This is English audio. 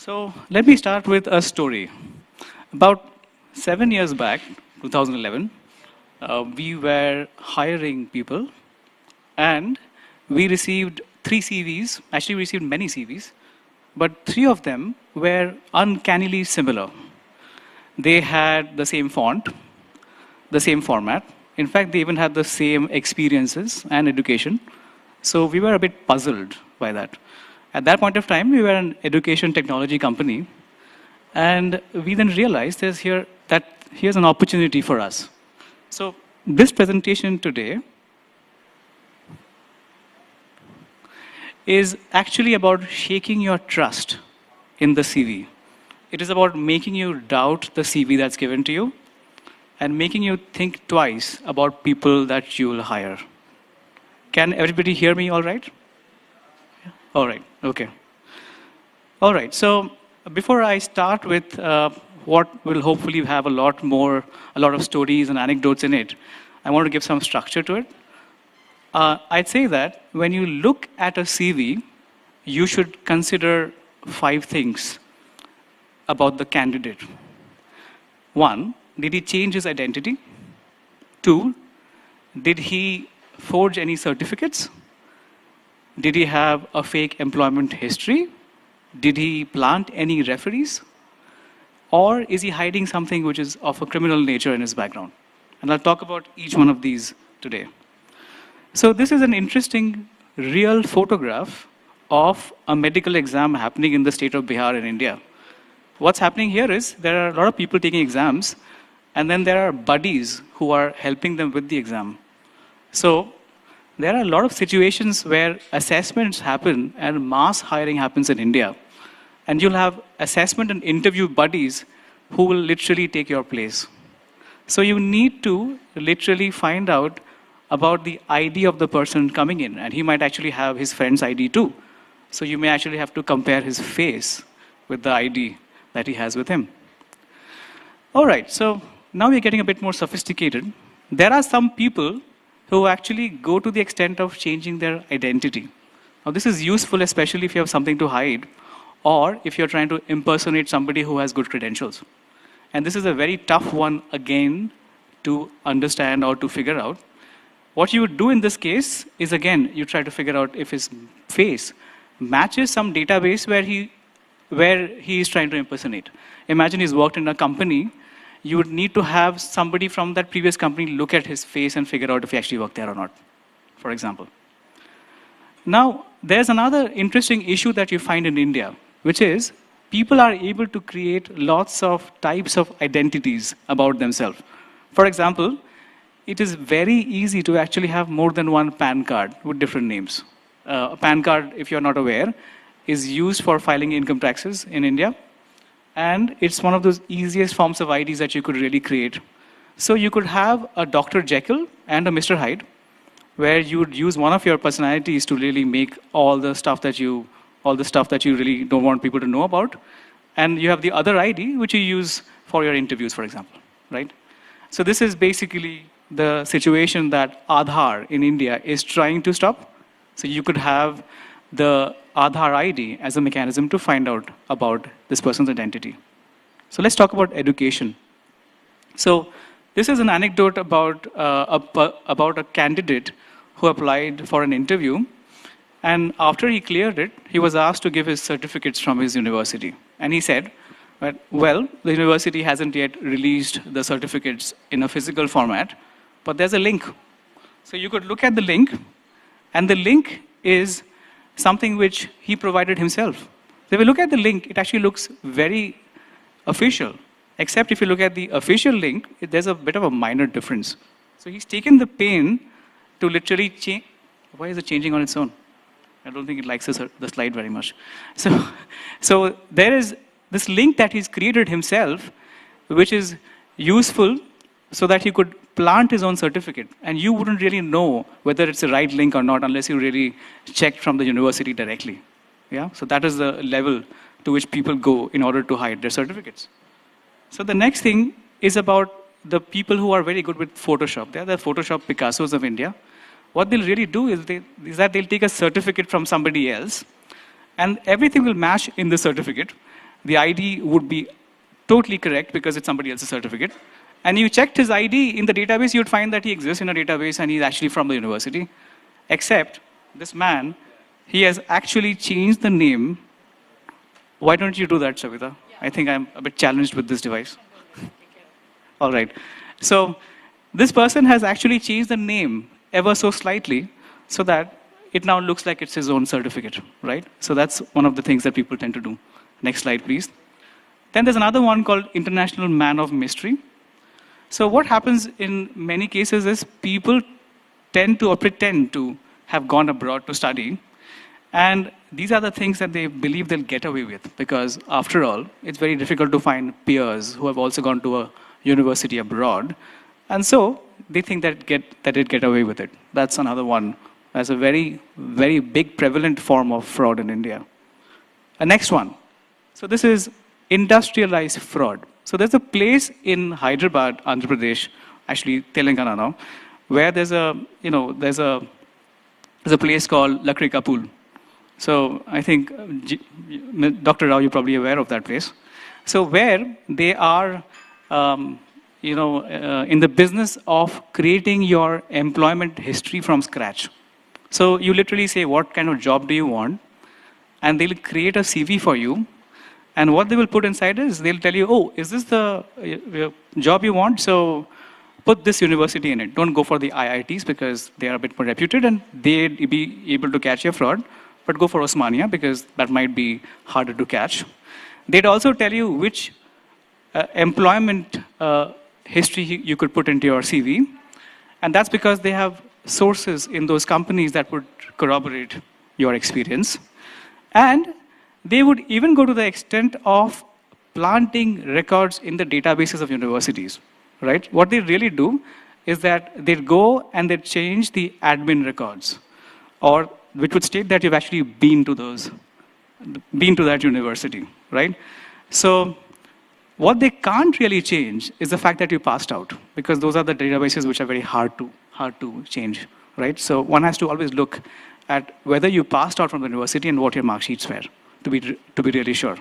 So let me start with a story. About 7 years back, 2011, we were hiring people and we received 3 CVs. Actually, we received many CVs, but 3 of them were uncannily similar. They had the same font, the same format. In fact, they even had the same experiences and education. So we were a bit puzzled by that. At that point of time, we were an education technology company, and we then realized here's an opportunity for us. So this presentation today is actually about shaking your trust in the CV. It is about making you doubt the CV that's given to you and making you think twice about people that you will hire. Can everybody hear me all right? All right, okay. All right, so before I start with what will hopefully have a lot of stories and anecdotes in it, I want to give some structure to it. I'd say that when you look at a CV, you should consider 5 things about the candidate. 1, did he change his identity? 2, did he forge any certificates? Did he have a fake employment history? Did he plant any referees? Or is he hiding something which is of a criminal nature in his background? And I'll talk about each one of these today. So this is an interesting real photograph of a medical exam happening in the state of Bihar in India. What's happening here is there are a lot of people taking exams, and then there are buddies who are helping them with the exam. So there are a lot of situations where assessments happen and mass hiring happens in India. And you'll have assessment and interview buddies who will literally take your place. So you need to literally find out about the ID of the person coming in. And he might actually have his friend's ID too. So you may actually have to compare his face with the ID that he has with him. All right, so now we're getting a bit more sophisticated. There are some people who actually go to the extent of changing their identity. Now this is useful especially if you have something to hide or if you're trying to impersonate somebody who has good credentials. And this is a very tough one again to understand or to figure out. What you would do in this case is again, you try to figure out if his face matches some database where he is trying to impersonate. Imagine he's worked in a company. You would need to have somebody from that previous company look at his face and figure out if he actually worked there or not, for example. Now, there's another interesting issue that you find in India, which is people are able to create lots of types of identities about themselves. For example, it is very easy to actually have more than one PAN card with different names. A PAN card, if you're not aware, is used for filing income taxes in India. And it's one of those easiest forms of IDs that you could really create. So you could have a Dr. Jekyll and a Mr. Hyde, where you would use one of your personalities to really make all the stuff that you really don't want people to know about. And you have the other ID, which you use for your interviews, for example, right? So this is basically the situation that Aadhaar in India is trying to stop. So you could have the Aadhaar ID as a mechanism to find out about this person's identity. So let's talk about education. So this is an anecdote about a candidate who applied for an interview. And after he cleared it, he was asked to give his certificates from his university. And he said, well, the university hasn't yet released the certificates in a physical format, but there's a link. So you could look at the link, and the link is something which he provided himself. So if you look at the link, it actually looks very official, except if you look at the official link, there's a bit of a minor difference. So he's taken the pain to literally change. Why is it changing on its own? I don't think it likes the slide very much. So there is this link that he's created himself, which is useful so that he could plant his own certificate. And you wouldn't really know whether it's the right link or not unless you really checked from the university directly. Yeah? So that is the level to which people go in order to hide their certificates. So the next thing is about the people who are very good with Photoshop. They are the Photoshop Picassos of India. What they'll really do is that they'll take a certificate from somebody else, and everything will match in the certificate, the ID would be totally correct because it's somebody else's certificate. And you checked his ID in the database, you'd find that he exists in a database and he's actually from the university. Except this man, he has actually changed the name. Why don't you do that, Savita? I think I'm a bit challenged with this device. All right. So this person has actually changed the name ever so slightly so that it now looks like it's his own certificate, right? So that's one of the things that people tend to do. Next slide, please. Then there's another one called International Man of Mystery. So what happens in many cases is people tend to or pretend to have gone abroad to study. And these are the things that they believe they'll get away with because after all, it's very difficult to find peers who have also gone to a university abroad. And so they think that they'd get away with it. That's another one. That's a very, very big prevalent form of fraud in India. The next one. So this is industrialized fraud. So there's a place in Hyderabad, Andhra Pradesh, actually Telangana now, where there's a place called Lakri Ka Pool. So I think, Dr. Rao, you're probably aware of that place. So where they are, in the business of creating your employment history from scratch. So you literally say, what kind of job do you want? And they'll create a CV for you. And what they will put inside is, they'll tell you, oh, is this the job you want? So put this university in it. Don't go for the IITs because they are a bit more reputed and they'd be able to catch your fraud. But go for Osmania because that might be harder to catch. They'd also tell you which employment history you could put into your CV. And that's because they have sources in those companies that would corroborate your experience. And they would even go to the extent of planting records in the databases of universities, right? What they really do is that they'd go and they'd change the admin records, or which would state that you've actually been to that university, right? So what they can't really change is the fact that you passed out, because those are the databases which are very hard to change, right? So one has to always look at whether you passed out from the university and what your mark sheets were to be really sure.